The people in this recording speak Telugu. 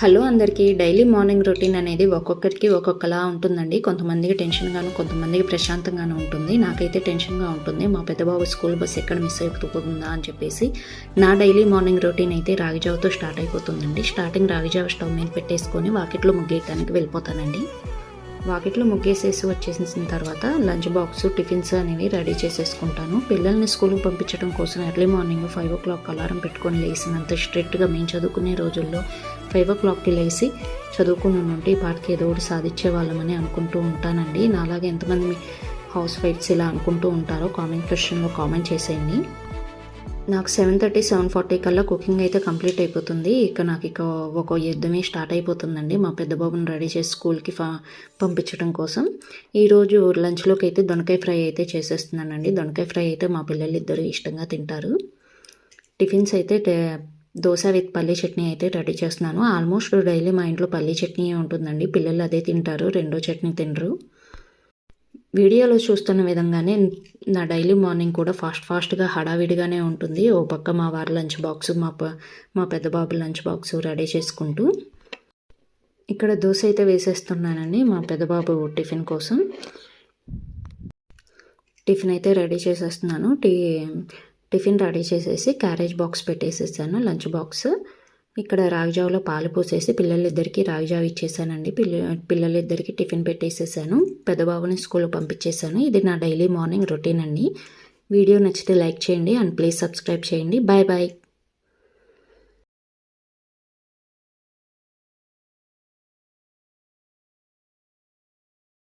హలో అందరికీ. డైలీ మార్నింగ్ రొటీన్ అనేది ఒక్కొక్కరికి ఒక్కొక్కలా ఉంటుందండి. కొంతమందికి టెన్షన్గాను, కొంతమందికి ప్రశాంతంగాను ఉంటుంది. నాకైతే టెన్షన్గా ఉంటుంది. మా పెద్దబాబు స్కూల్ బస్ ఎక్కడ మిస్ అయిపోతుందా అని చెప్పేసి నా డైలీ మార్నింగ్ రొటీన్ అయితే రాగిజావతో స్టార్ట్ అయిపోతుందండి. స్టార్టింగ్ రాగిజావ స్టవ్ మీద పెట్టేసుకొని వాకిట్లో ముగ్గేయడానికి వెళ్ళిపోతానండి. వాకిట్లో ముగ్గేసేసి వచ్చేసిన తర్వాత లంచ్ బాక్స్, టిఫిన్స్ అనేవి రెడీ చేసేసుకుంటాను. పిల్లల్ని స్కూల్కి పంపించడం కోసం ఎర్లీ మార్నింగ్ 5 o'clock అలారం పెట్టుకొని లేసినంత స్ట్రిక్ట్గా మేము చదువుకునే రోజుల్లో 5 o'clockకి లేచి చదువుకుని ఉంటే ఈ పాటికి ఏదో ఒకటి సాధించే వాళ్ళమని అనుకుంటూ ఉంటానండి. నాలాగే ఎంతమంది మీ హౌస్ వైఫ్స్ ఇలా అనుకుంటూ ఉంటారో కామెంట్ సెక్షన్లో కామెంట్ చేసేయండి. నాకు 7:30, 7:40 కల్లా కుకింగ్ అయితే కంప్లీట్ అయిపోతుంది. నాకు ఒక యుద్ధమే స్టార్ట్ అయిపోతుందండి మా పెద్ద బాబుని రెడీ చేసి స్కూల్కి పంపించడం కోసం. ఈరోజు లంచ్లోకి అయితే దొండకాయ ఫ్రై అయితే చేసేస్తున్నానండి. దొండకాయ ఫ్రై అయితే మా పిల్లలు ఇద్దరు ఇష్టంగా తింటారు. టిఫిన్స్ అయితే దోశ విత్ పల్లీ చట్నీ అయితే రెడీ చేస్తున్నాను. ఆల్మోస్ట్ డైలీ మా ఇంట్లో పల్లీ చట్నీ ఉంటుందండి. పిల్లలు అదే తింటారు, రెండో చట్నీ తినరు. వీడియోలో చూస్తున్న విధంగానే నా డైలీ మార్నింగ్ కూడా ఫాస్ట్గా హడావిడిగానే ఉంటుంది. ఓ పక్క మా వారి లంచ్ బాక్స్, మా పెద్ద బాబు లంచ్ బాక్స్ రెడీ చేసుకుంటూ ఇక్కడ దోశ అయితే వేసేస్తున్నానండి మా పెద్ద బాబు టిఫిన్ కోసం. టిఫిన్ అయితే రెడీ చేసేస్తున్నాను. టిఫిన్ రెడీ చేసేసి క్యారేజ్ బాక్స్ పెట్టేసేసాను, లంచ్ బాక్స్. ఇక్కడ రాగిజావలో పాలు పోసేసి పిల్లలిద్దరికీ రాగిజావ ఇచ్చేసానండి. పిల్లలిద్దరికీ టిఫిన్ పెట్టేసేసాను. పెద్దబాబుని స్కూల్కి పంపించేసాను. ఇది నా డైలీ మార్నింగ్ రొటీన్ అండి. వీడియో నచ్చితే లైక్ చేయండి అండ్ ప్లీజ్ సబ్స్క్రైబ్ చేయండి. Bye bye.